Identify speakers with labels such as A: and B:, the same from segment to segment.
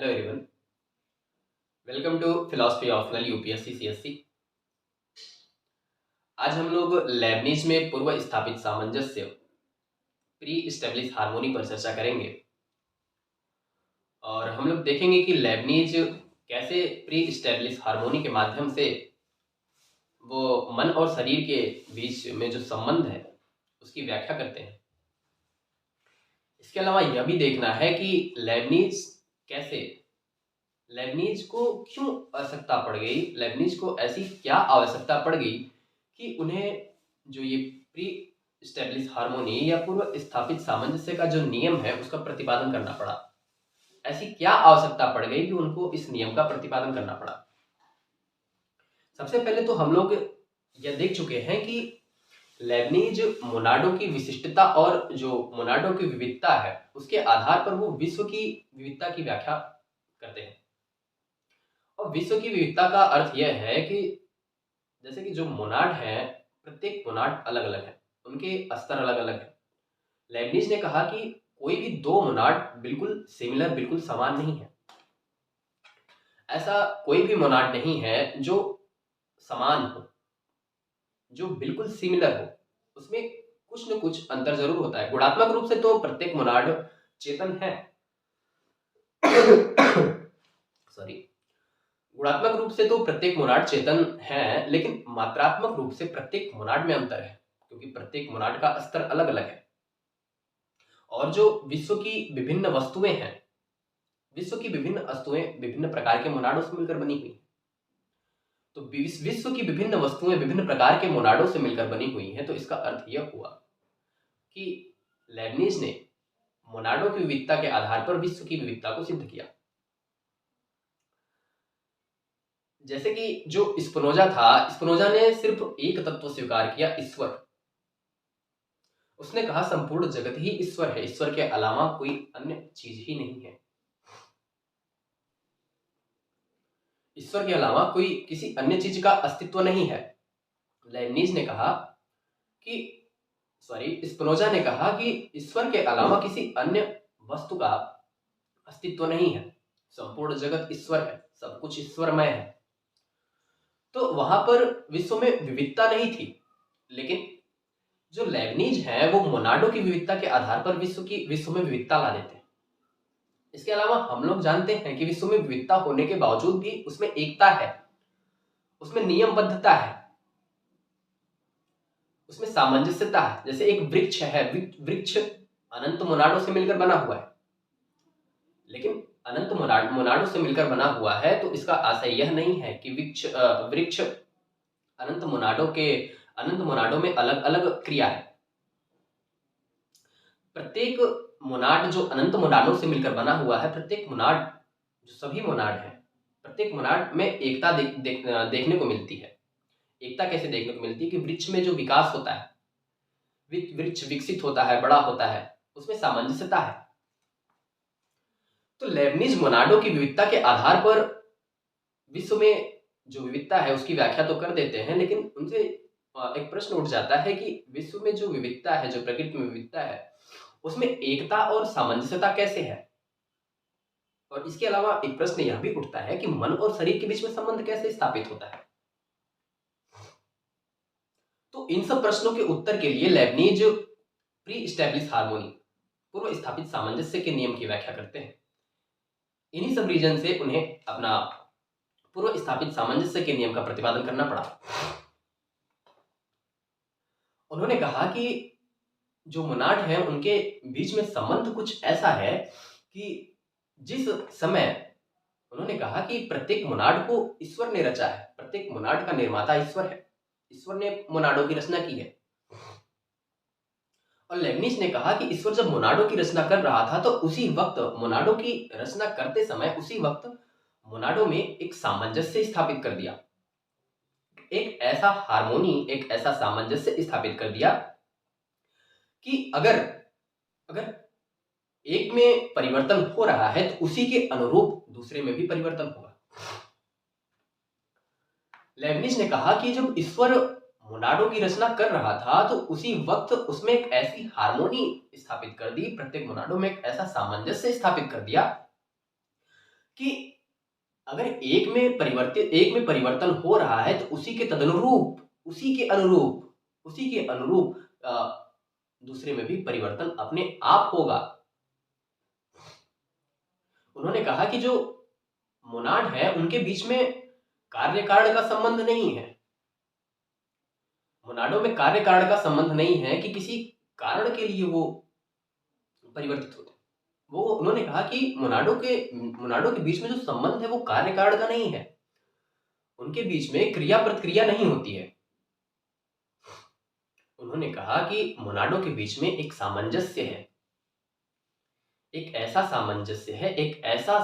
A: Hello everyone, welcome to philosophy of null UPSC CSC. आज हम लोग लेबनीज में पूर्व स्थापित सामंजस्य प्री स्टेब्लिश हार्मोनी पर चर्चा करेंगे और हम लोग देखेंगे कि लेबनीज कैसे प्री स्टेब्लिश हार्मोनी के माध्यम से वो मन और शरीर के बीच में जो संबंध है उसकी व्याख्या करते हैं। इसके अलावा यह भी देखना है कि लेबनीज को क्यों आवश्यकता पड़ गई, लेबनीज को ऐसी क्या आवश्यकता पड़ गई कि उन्हें जो ये प्री स्टेब्लिश हार्मोनी या पूर्व स्थापित सामंजस्य का जो नियम है उसका प्रतिपादन करना पड़ा। ऐसी क्या आवश्यकता पड़ गई कि उनको इस नियम का प्रतिपादन करना पड़ा। सबसे पहले तो हम लोग यह देख चुके हैं कि लेबनीज मोनाडो की विशिष्टता और जो मोनाडो की विविधता है उसके आधार पर वो विश्व की विविधता की व्याख्या करते हैं। और विश्व की विविधता का अर्थ यह है कि जैसे कि जो मोनाड है, प्रत्येक मोनाड अलग अलग है, उनके स्तर अलग अलग है। लेबनीज ने कहा कि कोई भी दो मोनाड बिल्कुल सिमिलर, बिल्कुल समान नहीं है। ऐसा कोई भी मोनाड नहीं है जो समान हो, जो बिल्कुल सिमिलर हो। उसमें कुछ न कुछ अंतर जरूर होता है। गुणात्मक रूप से तो प्रत्येक मोनाड चेतन है सॉरी गुणात्मक रूप से तो प्रत्येक मोनाड चेतन है, लेकिन मात्रात्मक रूप से प्रत्येक मोनाड में अंतर है, क्योंकि प्रत्येक मोनाड का स्तर अलग अलग है। और जो विश्व की विभिन्न वस्तुएं हैं, विश्व की विभिन्न वस्तुएं विभिन्न प्रकार के मोनाडों से मिलकर बनी हुई। तो विश्व की विभिन्न वस्तुएं विभिन्न प्रकार के मोनाडों से मिलकर बनी हुई हैं। तो इसका अर्थ यह हुआ कि लेबनीज ने मोनाडो की विविधता के आधार पर विश्व की विविधता को सिद्ध किया। जैसे कि जो स्पिनोजा था, स्पिनोजा ने सिर्फ एक तत्व स्वीकार किया, ईश्वर। उसने कहा संपूर्ण जगत ही ईश्वर है, ईश्वर के अलावा कोई अन्य चीज ही नहीं है। ईश्वर के अलावा कोई किसी अन्य चीज का अस्तित्व नहीं है। लेबनीज ने कहा कि स्पिनोजा ने कहा कि ईश्वर के अलावा किसी अन्य वस्तु का अस्तित्व नहीं है, संपूर्ण जगत ईश्वर है, सब कुछ ईश्वरमय है। तो वहां पर विश्व में विविधता नहीं थी, लेकिन जो लेबनीज है वो मोनाडो की विविधता के आधार पर विश्व में विविधता ला देते हैं। इसके अलावा हम लोग जानते हैं कि विश्व में विविधता होने के बावजूद भी उसमें एकता है, उसमें नियमबद्धता है, उसमें सामंजस्यता है। जैसे एक वृक्ष है, वृक्ष अनंत मोनाडो से मिलकर बना हुआ है, लेकिन अनंत मोनाडो से मिलकर बना हुआ है तो इसका आशय यह नहीं है कि वृक्ष अनंत मोनाडो में अलग अलग क्रिया है। प्रत्येक मोनाड जो अनंत मोनाडों से मिलकर बना हुआ है, प्रत्येक मोनाड, जो सभी मोनाड है, प्रत्येक मोनाड में एकता देखने को मिलती है। एकता कैसे देखने को मिलती है कि वृक्ष में जो विकास होता है, वृक्ष विकसित होता है, बड़ा होता है, उसमें सामंजस्यता है। तो लेबनीज मोनाडो की विविधता के आधार पर विश्व में जो विविधता है उसकी व्याख्या तो कर देते हैं, लेकिन उनसे एक प्रश्न उठ जाता है कि विश्व में जो विविधता है, जो प्रकृति में विविधता है, उसमें एकता और सामंजस्यता कैसे है। और इसके अलावा एक प्रश्न यह भी उठता है कि मन और शरीर के बीच में संबंध कैसे स्थापित होता है। तो इन सब प्रश्नों के उत्तर के लिए लेबनीज प्री स्टैब्लिश हार्मोनी, पूर्व स्थापित सामंजस्य के नियम की व्याख्या करते हैं। इन्हीं सब रीजन से उन्हें अपना पूर्व स्थापित सामंजस्य के नियम का प्रतिपादन करना पड़ा। उन्होंने कहा कि जो मोनाड है उनके बीच में संबंध कुछ ऐसा है कि जिस समय उन्होंने कहा कि प्रत्येक मोनाड को ईश्वर ने रचा है, प्रत्येक मोनाड का निर्माता ईश्वर है, ईश्वर ने मोनाडो की रचना की है। और लेबनीज ने कहा कि ईश्वर जब मोनाडो की रचना कर रहा था तो उसी वक्त मोनाडो की रचना करते समय उसी वक्त मोनाडो में एक सामंजस्य स्थापित कर दिया, एक ऐसा हार्मोनी, एक ऐसा सामंजस्य स्थापित कर दिया कि अगर एक में परिवर्तन हो रहा है तो उसी के अनुरूप दूसरे में भी परिवर्तन होगा। लेबनीज ने कहा कि जब ईश्वर मोनाडो की रचना कर रहा था तो उसी वक्त उसमें एक ऐसी हार्मोनी स्थापित कर दी, प्रत्येक मोनाडो में एक ऐसा सामंजस्य स्थापित कर दिया कि अगर एक में परिवर्तन हो रहा है तो उसी के अनुरूप दूसरे में भी परिवर्तन अपने आप होगा। उन्होंने कहा कि जो मोनाड है उनके बीच में कार्य कारण का संबंध नहीं है। मोनाडों में कार्य कारण का संबंध नहीं है कि किसी कारण के लिए वो परिवर्तित होते हैं। वो उन्होंने कहा कि मोनाडों के बीच में जो संबंध है वो कार्य कारण का नहीं है। उनके बीच में क्रिया प्रतिक्रिया नहीं होती है। उन्होंने कहा कि मोनाडों के बीच में एक सामंजस्य है, एक ऐसा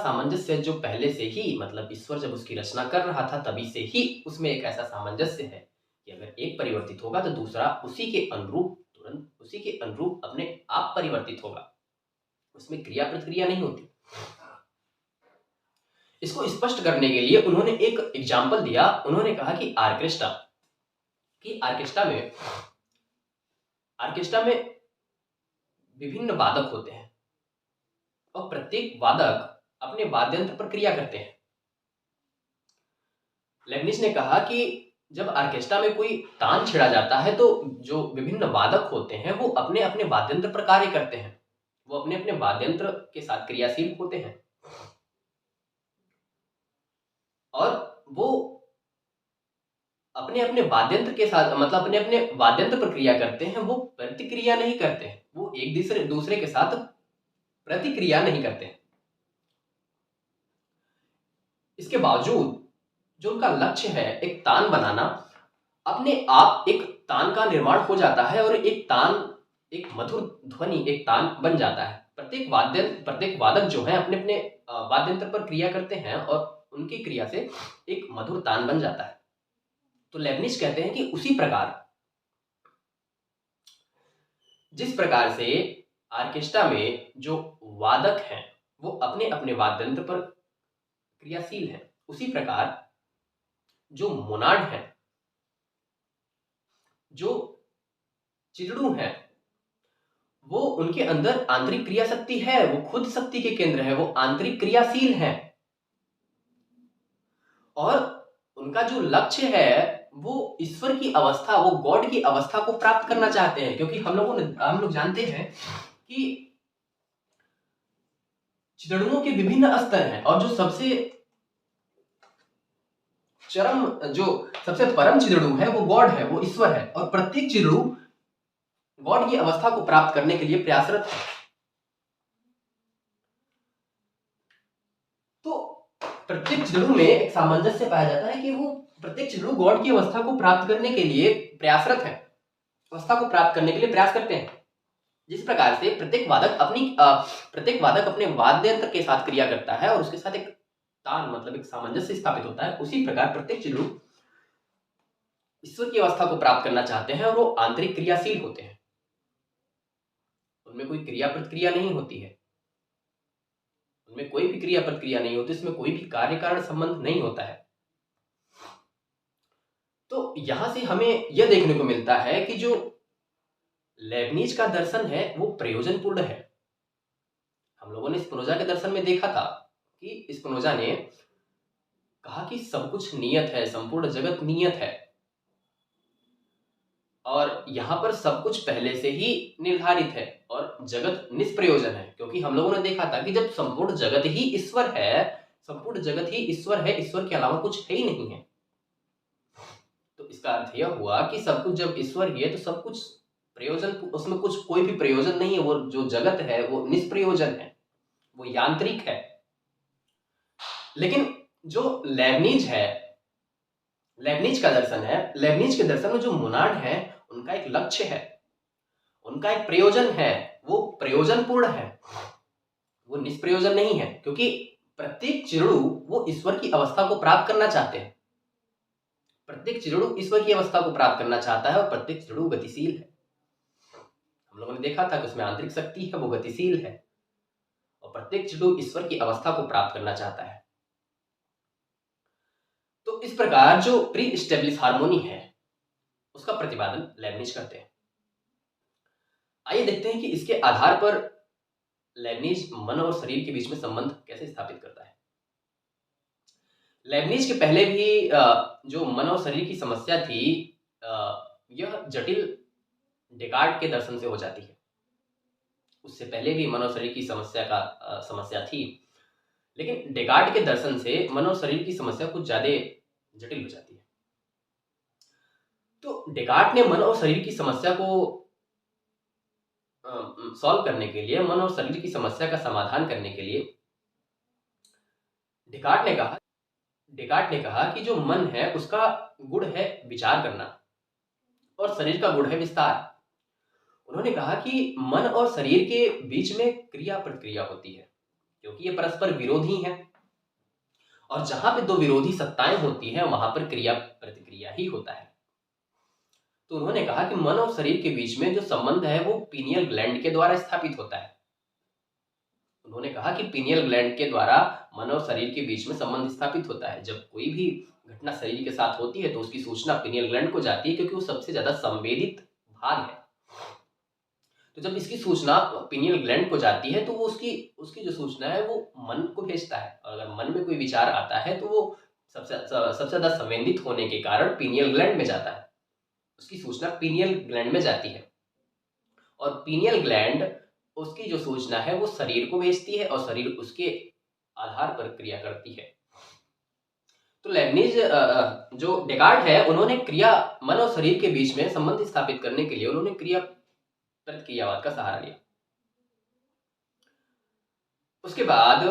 A: सामंजस्य जो पहले से ही, मतलब ईश्वर जब उसकी रचना कर रहा था तभी से ही उसमें एक ऐसा सामंजस्य है कि अगर एक परिवर्तित होगा तो दूसरा उसी के अनुरूप अपने आप परिवर्तित होगा। उसमें क्रिया प्रतिक्रिया नहीं होती। इसको स्पष्ट करने के लिए उन्होंने एक एग्जाम्पल दिया। उन्होंने कहा कि आर्केस्ट्रा में विभिन्न वादक होते हैं और प्रत्येक वादक अपने वाद्यंत्र पर क्रिया करते हैं। लेibniz ने कहा कि जब आर्केस्ट्रा में कोई तान छेड़ा जाता है तो जो विभिन्न वादक होते हैं वो अपने अपने वाद्यंत्र पर कार्य करते हैं, वो अपने अपने वाद्यंत्र के साथ क्रियाशील होते हैं और वो अपने अपने वाद्यंत्र के साथ, मतलब अपने अपने वाद्यंत्र पर क्रिया करते हैं। वो प्रतिक्रिया नहीं करते हैं, वो एक दूसरे के साथ प्रतिक्रिया नहीं करते हैं। इसके बावजूद जो उनका लक्ष्य है एक तान बनाना, अपने आप एक तान का निर्माण हो जाता है और एक मधुर ध्वनि, एक तान बन जाता है। प्रत्येक वादक जो है अपने अपने वाद्यंत्र पर क्रिया करते हैं और उनकी क्रिया से एक मधुर तान बन जाता है। तो लेibniz कहते हैं कि उसी प्रकार जिस प्रकार से आर्केस्ट्रा में जो वादक हैं वो अपने अपने वाद्यंत्र पर क्रियाशील हैं, उसी प्रकार जो मोनाड है, जो चिजड़ू है, वो उनके अंदर आंतरिक क्रिया शक्ति है, वो खुद शक्ति के केंद्र है, वो आंतरिक क्रियाशील है और उनका जो लक्ष्य है वो ईश्वर की अवस्था, वो गॉड की अवस्था को प्राप्त करना चाहते हैं। क्योंकि हम लोग जानते हैं कि चिजड़ुओं के विभिन्न स्तर हैं और जो सबसे परम चिजड़ू है वो गॉड है, वो ईश्वर है और प्रत्येक चिजड़ू गॉड की अवस्था को प्राप्त करने के लिए प्रयासरत है। तो प्रत्येक चिजड़ू में एक सामंजस्य पाया जाता है कि वो प्रत्येक चिजड़ू गॉड की अवस्था को प्राप्त करने के लिए प्रयासरत है, अवस्था को प्राप्त करने के लिए प्रयास करते हैं। जिस प्रकार से प्रत्येक वादक अपने वाद्य यंत्र के साथ क्रिया करता है और उसके साथ एक तान, मतलब एक सामंजस्य स्थापित होता है, उसी प्रकार प्रत्येक चिजड़ू ईश्वर की अवस्था को प्राप्त करना चाहते हैं और वो आंतरिक क्रियाशील होते हैं। उनमें कोई क्रिया प्रतिक्रिया नहीं होती है, उनमें कोई भी क्रिया प्रतिक्रिया नहीं होती, इसमें कोई भी कार्य कारण संबंध नहीं होता है। तो यहां से हमें यह देखने को मिलता है कि जो लेibniz का दर्शन है वो प्रयोजनपूर्ण है। हम लोगों ने स्पिनोजा के दर्शन में देखा था कि स्पिनोजा ने कहा कि सब कुछ नियत है, संपूर्ण जगत नियत है और यहाँ पर सब कुछ पहले से ही निर्धारित है और जगत निष्प्रयोजन है। क्योंकि हम लोगों ने देखा था कि जब संपूर्ण जगत ही ईश्वर है, ईश्वर के अलावा कुछ है ही नहीं है, तो इसका अर्थ यह हुआ कि सब कुछ जब ईश्वर ही है तो सब कुछ प्रयोजन, उसमें कोई भी प्रयोजन नहीं है। वो जो जगत है वो निष्प्रयोजन है, वो यांत्रिक है। लेकिन जो लेibniz का दर्शन है, लेibniz के दर्शन में जो मोनाड है उनका एक लक्ष्य है, उनका एक प्रयोजन है, वो प्रयोजनपूर्ण है, वो निष्प्रयोजन नहीं है। क्योंकि प्रत्येक चिजड़ू वो ईश्वर की अवस्था को प्राप्त करना चाहते हैं, प्रत्येक चिजड़ू ईश्वर की अवस्था को प्राप्त करना चाहता है और प्रत्येक चिजड़ू गतिशील है। हम लोगों ने देखा था कि उसमें आंतरिक शक्ति है, वो गतिशील है और प्रत्येक चिजड़ू ईश्वर की अवस्था को प्राप्त करना चाहता है। तो इस प्रकार जो प्री एस्टेब्लिश हार्मोनी है उसका प्रतिपादन लेibniz करते हैं। आइए देखते हैं कि इसके आधार पर लेibniz मन और शरीर के बीच में संबंध कैसे स्थापित करता है। लेibniz के पहले भी जो मन और शरीर की समस्या थी, यह जटिल डेकार्ट के दर्शन से हो जाती है। उससे पहले भी मन और शरीर की समस्या थी, लेकिन डेकार्ट के दर्शन से मन और शरीर की समस्या कुछ ज्यादा जटिल हो जाती है। तो डेकार्ट ने मन और शरीर की समस्या को सॉल्व करने के लिए, मन और शरीर की समस्या का समाधान करने के लिए डेकार्ट ने कहा कि जो मन है उसका गुण है विचार करना और शरीर का गुण है विस्तार। उन्होंने कहा कि मन और शरीर के बीच में क्रिया प्रतिक्रिया होती है, क्योंकि ये परस्पर विरोधी हैं, और जहां पे दो विरोधी सत्ताएं होती हैं वहां पर क्रिया प्रतिक्रिया ही होता है। तो उन्होंने कहा कि मन और शरीर के बीच में जो संबंध है वो पीनियल ग्लैंड के द्वारा स्थापित होता है। उन्होंने कहा कि पीनियल ग्लैंड के द्वारा मन और शरीर के बीच में संबंध स्थापित होता है। जब कोई भी घटना शरीर के साथ होती है तो उसकी सूचना पीनियल ग्लैंड को जाती है, क्योंकि वो सबसे ज्यादा संवेदित भाग है। तो जब इसकी सूचना पीनियल ग्लैंड को जाती है तो वो उसकी जो सूचना है वो मन को भेजता है, और अगर मन में कोई विचार आता है तो वो सबसे ज्यादा संवेदित होने के कारण पीनियल ग्लैंड में जाता है, उसकी सूचना पीनियल ग्लैंड में जाती है, और पीनियल ग्लैंड उसकी जो सूचना है वो शरीर को भेजती है, और शरीर उसके आधार पर क्रिया करती है। तो लेibniz जो डेकार्ट है, उन्होंने मन और शरीर के बीच में संबंध स्थापित करने के लिए उन्होंने क्रिया प्रतिक्रियावाद का सहारा लिया। उसके बाद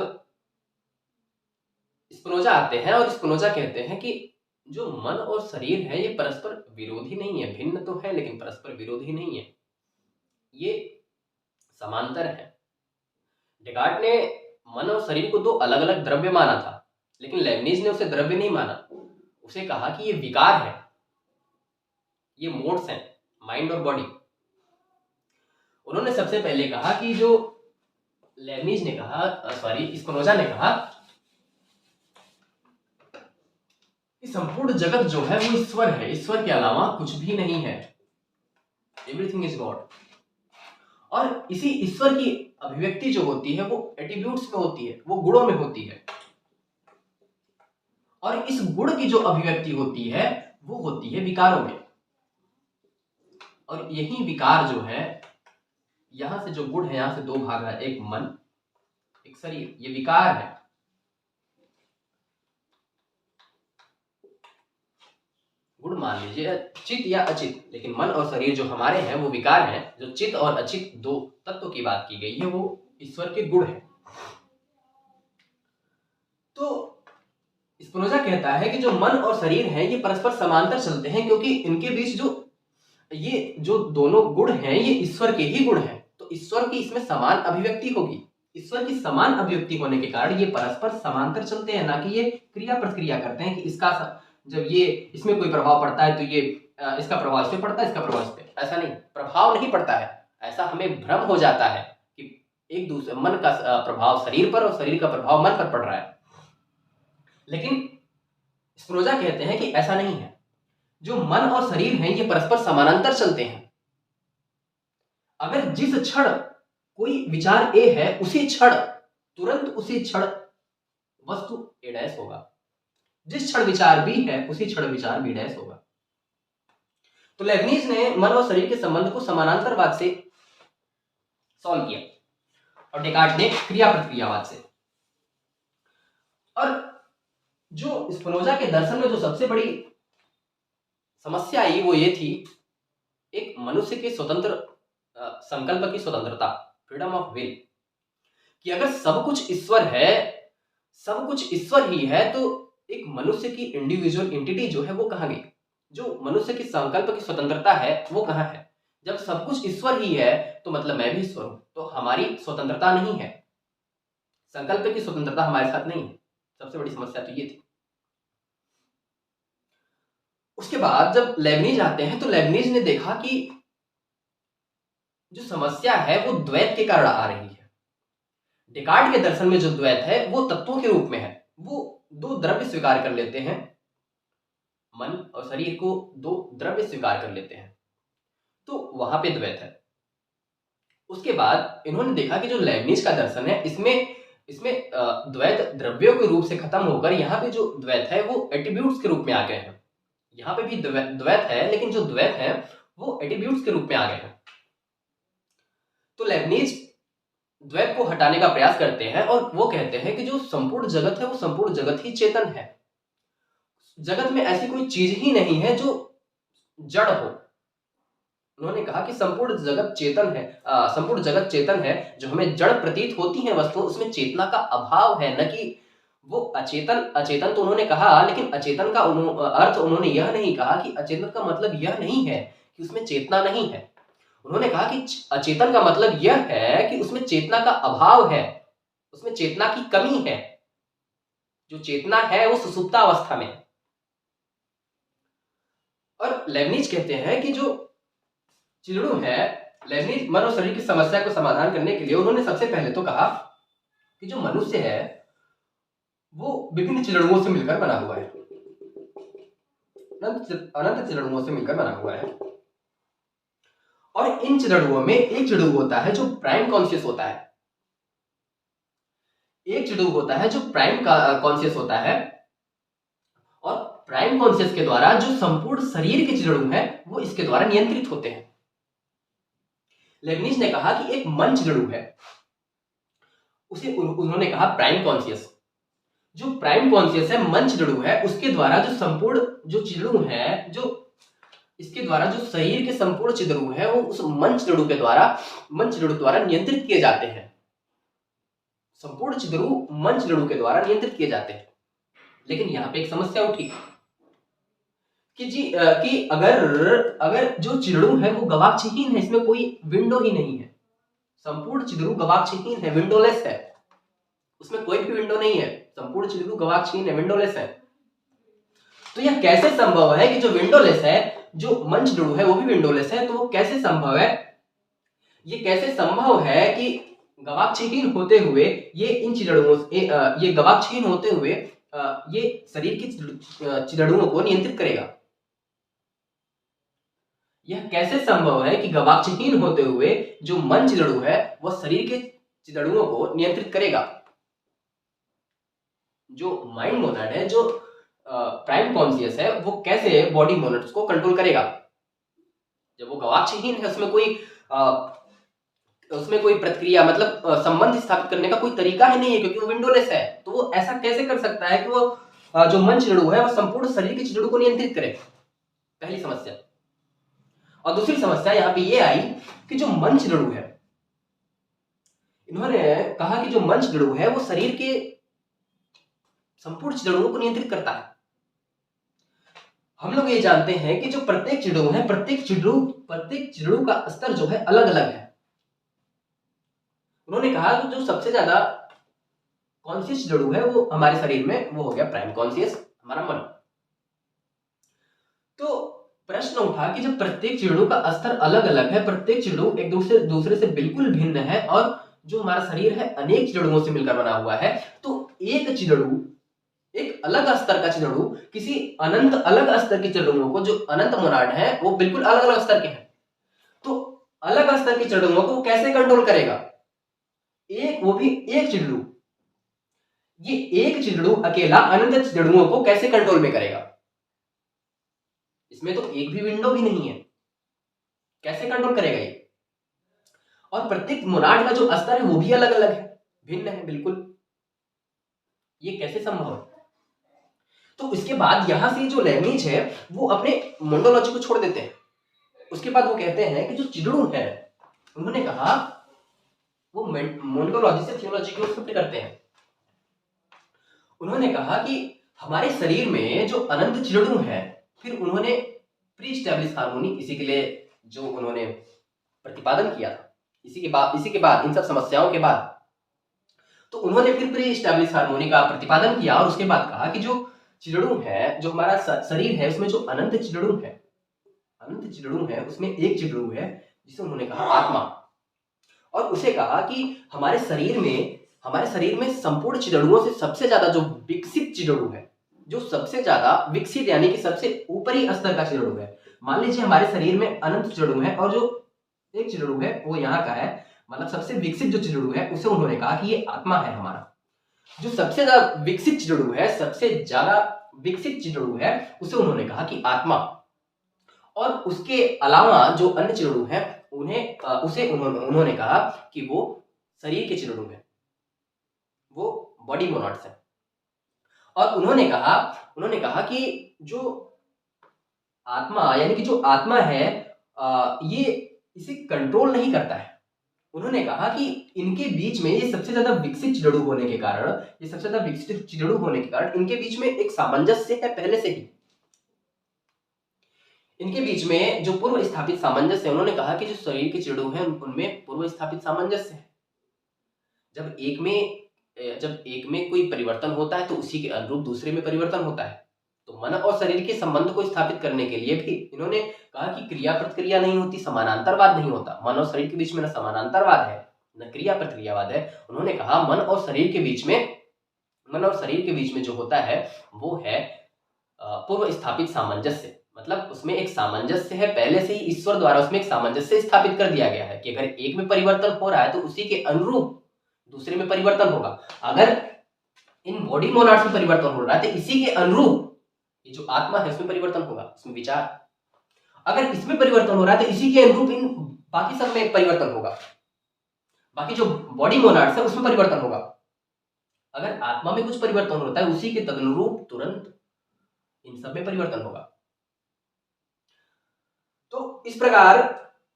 A: स्पिनोजा आते हैं, और स्पिनोजा कहते हैं कि जो मन और शरीर है ये परस्पर विरोधी नहीं है, भिन्न तो है लेकिन परस्पर विरोधी नहीं है, ये समांतर है। डेकार्ट ने मन और शरीर को दो अलग अलग द्रव्य माना था, लेकिन लेibniz ने उसे द्रव्य नहीं माना, उसे कहा कि ये विकार है, ये मोड्स हैं, माइंड और बॉडी। उन्होंने सबसे पहले कहा कि जो स्पिनोजा ने कहा कि संपूर्ण जगत जो है वो ईश्वर है, ईश्वर के अलावा कुछ भी नहीं है, एवरीथिंग इज गॉड। और इसी ईश्वर की अभिव्यक्ति जो होती है वो एट्रीब्यूट्स में होती है, वो गुणों में होती है, और इस गुण की जो अभिव्यक्ति होती है वो होती है विकारों में। और यही विकार जो है, यहां से जो गुण है, यहां से दो भाग है, एक मन एक शरीर, ये विकार है। गुण मान लीजिए चित या अचित, लेकिन मन और शरीर जो हमारे हैं वो विकार हैं। जो चित और अचित दो तत्व की बात की गई है वो ईश्वर के गुण है। तो स्पिनोजा कहता है कि जो मन और शरीर है ये परस्पर समांतर चलते हैं, क्योंकि इनके बीच ये जो दोनों गुण हैं ये ईश्वर के ही गुण हैं, तो ईश्वर की इसमें समान अभिव्यक्ति होगी। ईश्वर की समान अभिव्यक्ति होने के कारण ये परस्पर समांतर चलते हैं, ना कि ये क्रिया प्रतिक्रिया करते हैं कि जब ये इसमें कोई प्रभाव पड़ता है तो ये इसका प्रभाव इस पे पड़ता है, इसका प्रभाव इस पे। ऐसा नहीं, प्रभाव नहीं पड़ता है, ऐसा हमें भ्रम हो जाता है कि एक दूसरे मन का प्रभाव शरीर पर और शरीर का प्रभाव मन पर पड़ रहा है, लेकिन स्पिनोजा कहते हैं कि ऐसा नहीं है। जो मन और शरीर हैं ये परस्पर समानांतर चलते हैं। अगर जिस क्षण कोई विचार ए है उसी क्षण तुरंत उसी क्षण वस्तु ए डैश होगा, जिस क्षण विचार बी है उसी क्षण विचार बी डैश होगा। तो लेibniz ने मन और शरीर के संबंध को समानांतरवाद से सॉल्व किया, और डेकार्ट ने क्रिया प्रतिक्रियावाद से। और जो स्पिनोजा के दर्शन में जो सबसे बड़ी समस्या आई वो ये थी, एक मनुष्य के स्वतंत्र संकल्प की स्वतंत्रता, फ्रीडम ऑफ विल, कि अगर सब कुछ ईश्वर है, सब कुछ ईश्वर ही है, तो एक मनुष्य की इंडिविजुअल एंटिटी जो है वो कहाँ गई? जो मनुष्य की संकल्प की स्वतंत्रता है वो कहाँ है? जब सब कुछ ईश्वर ही है तो मतलब मैं भी ईश्वर हूं, तो हमारी स्वतंत्रता नहीं है, संकल्प की स्वतंत्रता हमारे साथ नहीं है। सबसे बड़ी समस्या तो ये थी। उसके बाद जब लेibniz आते हैं तो लेibniz ने देखा कि जो समस्या है वो द्वैत के कारण आ रही है। डेकार्ट के दर्शन में जो द्वैत है वो तत्वों के रूप में है, वो दो द्रव्य स्वीकार कर लेते हैं, मन और शरीर को दो द्रव्य स्वीकार कर लेते हैं, तो वहां पे द्वैत है। उसके बाद इन्होंने देखा कि जो लेibniz का दर्शन है इसमें इसमें द्वैत द्रव्यों के रूप से खत्म होकर यहाँ पे जो द्वैत है वो एट्रीब्यूट्स के रूप में आ गए हैं। यहाँ पे भी द्वैत है, लेकिन जो द्वैत है वो एट्रीब्यूट्स के रूप में आ गए हैं। तो लेबनीज द्वैत को हटाने का प्रयास करते हैं और वो कहते हैं कि जो संपूर्ण जगत है वो संपूर्ण जगत ही चेतन है। जगत में ऐसी कोई चीज ही नहीं है जो जड़ हो। उन्होंने कहा कि संपूर्ण जगत चेतन है, संपूर्ण जगत चेतन है। जो हमें जड़ प्रतीत होती है वस्तु, उसमें चेतना का अभाव है, न कि वो अचेतन। अचेतन तो उन्होंने कहा, लेकिन अचेतन का अर्थ उन्होंने यह नहीं कहा कि अचेतन का मतलब यह नहीं है कि उसमें चेतना नहीं है। उन्होंने कहा कि अचेतन का मतलब यह है कि उसमें चेतना का अभाव है, उसमें चेतना की कमी है। जो चेतना है वो सुसुप्तावस्था में। और लेबनीज कहते हैं कि जो चिड़ू है, लेबनीज मन और शरीर की समस्या को समाधान करने के लिए उन्होंने सबसे पहले तो कहा कि जो मनुष्य है वो विभिन्न चिड़ुओं से मिलकर बना हुआ है, अनंत चिड़ुओं से मिलकर बना हुआ है। और इन चिड़ुओं में एक चिड़ू होता है जो प्राइम कॉन्शियस होता है, एक चिड़ू होता है जो प्राइम कॉन्शियस होता है। और प्राइम कॉन्शियस के द्वारा जो संपूर्ण शरीर के चिड़ू हैं वो इसके द्वारा नियंत्रित होते हैं। लेबनीज ने कहा कि एक मन चिड़ू है, उसे उन्होंने कहा प्राइम कॉन्शियस। जो प्राइम कॉन्शियस है, मन चिड़ू है, उसके द्वारा जो संपूर्ण जो चिड़ू है, जो इसके द्वारा जो शरीर के संपूर्ण चिड़ू है वो उस मन चिड़ू द्वारा नियंत्रित किए जाते हैं। संपूर्ण चिड़ू मन चिड़ू के द्वारा नियंत्रित किए जाते हैं। लेकिन यहाँ पे एक समस्या उठी कि अगर जो चिड़ू है वो गवाक्षहीन है, इसमें कोई विंडो ही नहीं है। संपूर्ण चिड़ू गवाक्षहीन है, विंडोलेस है, उसमें कोई भी विंडो नहीं है। संपूर्ण चिड़ू गवाक्षहीन है, विंडोलेस है। तो यह कैसे संभव है कि जो विंडोलेस है, जो मन चिड़ू है वो भी विंडोलेस है, तो वो कैसे संभव है? ये कैसे संभव है कि गवाक्षहीन होते हुए ये इन चिड़ुओं ये गवाक्षहीन होते हुए ये शरीर की चिड़ुओं को नियंत्रित करेगा? यह कैसे संभव है कि गवाक्षहीन होते हुए जो मन चिड़ू है वह शरीर के चिड़ुओं को नियंत्रित करेगा? जो माइंड मोनाड है, जो प्राइम कॉन्शियस है, वो कैसे बॉडी मोनाड्स को कंट्रोल करेगा? जब वो गवाक्षहीन है, उसमें कोई प्रक्रिया मतलब संबंध स्थापित करने का कोई तरीका ही नहीं है, क्योंकि वो विंडोलेस है। तो वो ऐसा कैसे कर सकता है कि वो जो मन चिड़ू है वो संपूर्ण शरीर के चिड़ू को नियंत्रित करे? पहली समस्या। और दूसरी समस्या यहाँ पे ये आई कि जो मन चिड़ू है, इन्होंने कहा कि जो मन चिड़ू है वो शरीर के संपूर्ण चिड़ुओं को नियंत्रित करता है। हम लोग ये जानते हैं कि जो प्रत्येक चिड़ू है, प्रत्येक चिड़ू का स्तर जो है अलग अलग है। उन्होंने कहा कि जो सबसे ज्यादा कॉन्शियस चिड़ू है वो हमारे शरीर में वो हो गया प्राइम कॉन्शियस, हमारा मन। तो प्रश्न उठा कि जब प्रत्येक चिड़ू का स्तर अलग अलग है, प्रत्येक चिड़ू एक दूसरे से बिल्कुल भिन्न है, और जो हमारा शरीर है अनेक चिड़ुओं से मिलकर बना हुआ है, तो एक चिड़ू, एक अलग स्तर का चिड़ू किसी अनंत अलग स्तर के चिड़ुओं को, जो अनंत मोनाड है वो बिल्कुल अलग अलग स्तर के हैं, तो अलग स्तर के चिड़ुओं को कैसे कंट्रोल करेगा? वो भी एक चिड़ू। ये एक चिड़ू अकेला अनंत चिड़ुओं को कैसे कंट्रोल में करेगा? इसमें तो एक भी विंडो भी नहीं है, कैसे कंट्रोल करेगा ये? और प्रत्येक मोनाड का जो स्तर है वो भी अलग अलग है, भिन्न है बिल्कुल। ये कैसे संभव है? तो इसके बाद यहां से जो लेबनीज है वो अपने मोंडोलॉजी को छोड़ देते हैं। उसके बाद वो कहते हैं कि जो चिड़ू है, उन्होंने कहा वो मोंडोलॉजी से थियोलॉजी को शिफ्ट करते हैं। उन्होंने कहा कि हमारे शरीर में जो अनंत चिड़ू है, फिर उन्होंने प्री एस्टैब्लिश हार्मोनी, इसी के लिए जो उन्होंने प्रतिपादन किया था, इसी के बाद इन सब समस्याओं के बाद तो उन्होंने फिर प्री एस्टैब्लिश हार्मोनी का प्रतिपादन किया, और उसके बाद कहा कि जो चिड़ू है, जो हमारा शरीर है, उसमें जो अनंत चिड़ू है, उसमें एक चिड़ू है जिसे उन्होंने कहा आत्मा। और उसे कहा कि हमारे शरीर में संपूर्ण चिड़ुओं से सबसे ज्यादा जो विकसित चिड़ू है, जो सबसे ज्यादा विकसित यानी कि सबसे ऊपरी स्तर का चिड़ू है। मान लीजिए हमारे शरीर में अनंत चिड़ू है और जो एक चिड़ू है वो यहाँ का है, मतलब सबसे विकसित जो चिड़ू है, उसे उन्होंने कहा कि ये आत्मा है हमारा। जो सबसे ज्यादा विकसित चिड़ू है, सबसे ज्यादा विकसित चिड़ू है, उसे उन्होंने कहा कि आत्मा। और उसके अलावा जो अन्य चिड़ू हैं उसे उन्होंने कहा कि वो शरीर के चिड़ू हैं, वो बॉडी मोनाड्स हैं। और उन्होंने कहा कि जो आत्मा, यानी कि जो आत्मा है, ये इसे कंट्रोल नहीं करता है। उन्होंने कहा कि इनके बीच में, ये सबसे ज्यादा विकसित चिड़ू होने के कारण, इनके बीच में एक सामंजस्य है पहले से ही। इनके बीच में जो पूर्व स्थापित सामंजस्य है, उन्होंने कहा कि जो शरीर के चिड़ू हैं उनमें पूर्व स्थापित सामंजस्य है। जब एक में कोई परिवर्तन होता है तो उसी के अनुरूप दूसरे में परिवर्तन होता है। तो मन और शरीर के संबंध को स्थापित करने के लिए भी इन्होंने कहा कि क्रिया प्रतिक्रिया नहीं होती, समानांतरवाद नहीं होता। मन और शरीर के बीच में न समानांतरवाद है न क्रिया प्रतिक्रियावाद है। उन्होंने कहा मन और शरीर के बीच में जो होता है वो है पूर्व स्थापित सामंजस्य। मतलब उसमें एक सामंजस्य है, पहले से ही ईश्वर द्वारा उसमें एक सामंजस्य स्थापित कर दिया गया है कि अगर एक में परिवर्तन हो रहा है तो उसी के अनुरूप दूसरे में परिवर्तन होगा। अगर इन बॉडी मोनाड्स में परिवर्तन हो रहा है तो इसी के अनुरूप ये जो आत्मा है उसमें परिवर्तन होगा, उसमें विचार। अगर इसमें परिवर्तन हो रहा है तो इसी के अनुरूप इन बाकी सब में परिवर्तन होगा, बाकी जो बॉडी मोनाड्स है उसमें परिवर्तन होगा। अगर आत्मा में कुछ परिवर्तन होता है उसी के तदनुरूप तुरंत इन सब में परिवर्तन होगा। तो इस प्रकार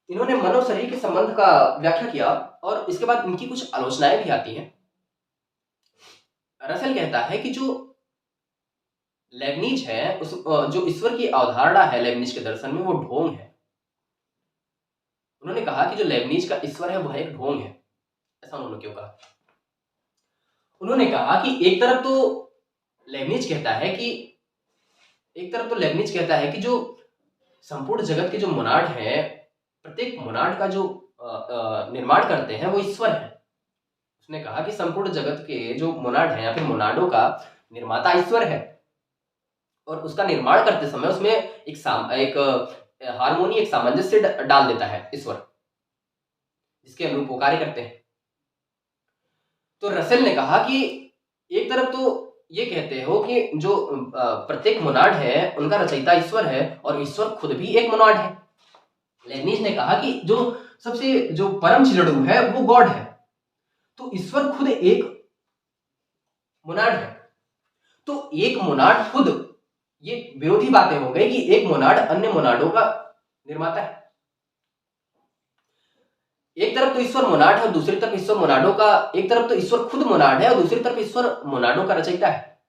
A: इन्होंने मन और शरीर के संबंध का व्याख्या किया और इसके बाद इनकी कुछ आलोचनाएं भी आती हैं। रसेल कहता है कि जो लेबनीज है, जो ईश्वर की अवधारणा है लेबनीज के दर्शन में, वो ढोंग है। उन्होंने कहा कि जो लेबनीज का ईश्वर है वह एक ढोंग है। ऐसा उन्होंने क्यों कहा? उन्होंने कहा कि एक तरफ तो लेबनीज कहता है कि जो संपूर्ण जगत के जो मोनाड है, प्रत्येक मोनाड का जो निर्माण करते हैं वो ईश्वर है। उसने कहा कि संपूर्ण जगत के जो मोनाड है या फिर मोनाडों का निर्माता ईश्वर है और उसका निर्माण करते समय उसमें एक हार्मोनी, एक सामंजस्य डाल देता है ईश्वर, जिसके अनुरूप वो कार्य करते हैं। तो रसेल ने कहा कि एक तरफ तो ये कहते हो कि जो प्रत्येक मोनाड है उनका रचयिता ईश्वर है और ईश्वर खुद भी एक मोनाड है। लेबनीज ने कहा कि जो सबसे जो परम चिड़ू है वो गॉड है, तो ईश्वर खुद एक मोनाड है। तो एक मोनाड खुद, ये विरोधी बातें हो गई कि एक मोनाड अन्य मोनाडों का निर्माता है। एक तरफ तो ईश्वर मोनाड है और दूसरी तरफ ईश्वर मोनाडों का, एक तरफ तो ईश्वर खुद मोनाड है और दूसरी तरफ ईश्वर मोनाडों का रचयिता है,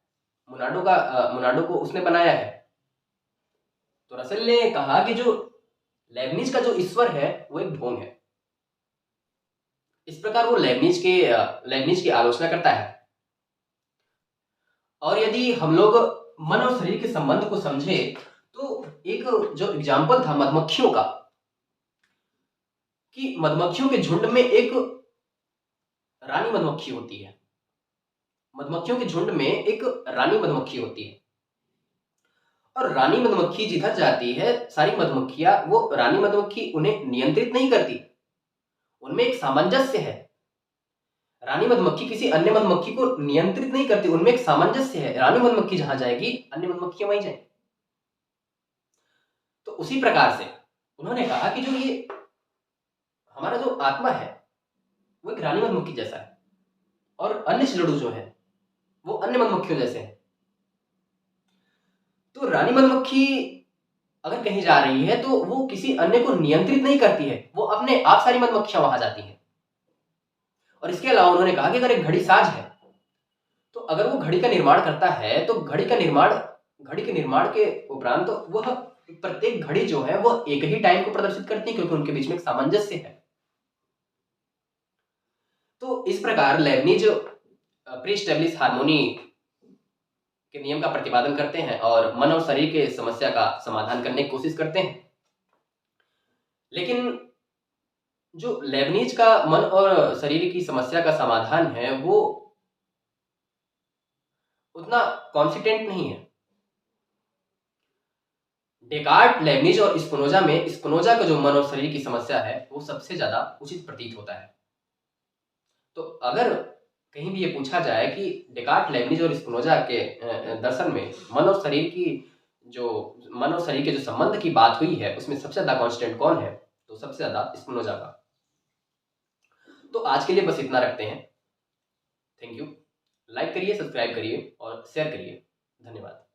A: मोनाडों को उसने बनाया है। तो रसेल ने कहा कि जो लेबनीज का जो ईश्वर है वो एक ढोंग है। इस प्रकार वो लेबनीज की आलोचना करता है। और यदि हम लोग मन और शरीर के संबंध को समझे तो एक जो एग्जाम्पल था मधुमक्खियों का, कि मधुमक्खियों के झुंड में एक रानी मधुमक्खी होती है। मधुमक्खियों के झुंड में एक रानी मधुमक्खी होती है और रानी मधुमक्खी जिधर जाती है, सारी मधुमक्खियां, वो रानी मधुमक्खी उन्हें नियंत्रित नहीं करती, उनमें एक सामंजस्य है। रानी मधुमक्खी किसी अन्य मधुमक्खी को नियंत्रित नहीं करती, उनमें एक सामंजस्य है। रानी मधुमक्खी जहां जाएगी अन्य मधुमक्खियां वहीं जाएंगी। तो उसी प्रकार से उन्होंने कहा कि जो ये हमारा जो आत्मा है वो एक रानी मधुमक्खी जैसा है और अन्य चिड़ू जो है वो अन्य मधुमक्खियों जैसे हैं। तो रानी मधुमक्खी अगर कहीं जा रही है तो वो किसी अन्य को नियंत्रित नहीं करती है, वो अपने आप सारी मधुमक्खियां वहां जाती हैं। और इसके अलावा उन्होंने कहा कि अगर एक घड़ी साज है तो अगर वो घड़ी का निर्माण करता है तो घड़ी के निर्माण के उपरांत तो वह प्रत्येक घड़ी जो है वो एक ही टाइम को प्रदर्शित करती है, क्योंकि उनके बीच में एक सामंजस्य है। तो इस प्रकार लेबनीज प्री एस्टैब्लिश हार्मोनी के नियम का प्रतिपादन करते हैं और मन और शरीर के समस्या का समाधान करने की कोशिश करते हैं। लेकिन जो लेबनीज का मन और शरीर की समस्या का समाधान है वो उतना कॉन्फिडेंट नहीं है। डेकार्ट, लेबनीज और स्पिनोजा का जो मन और शरीर की समस्या है वो सबसे ज्यादा उचित प्रतीत होता है। तो अगर कहीं भी ये पूछा जाए कि डेकार्ट, लेibniz और स्पिनोजा के दर्शन में मन और शरीर के जो संबंध की बात हुई है, उसमें सबसे ज़्यादा कांस्टेंट कौन है? तो सबसे ज़्यादा स्पिनोजा का। तो आज के लिए बस इतना रखते हैं। Thank you. लाइक करिए, सब्सक्राइब करिए और शेयर करिए। धन्यवाद।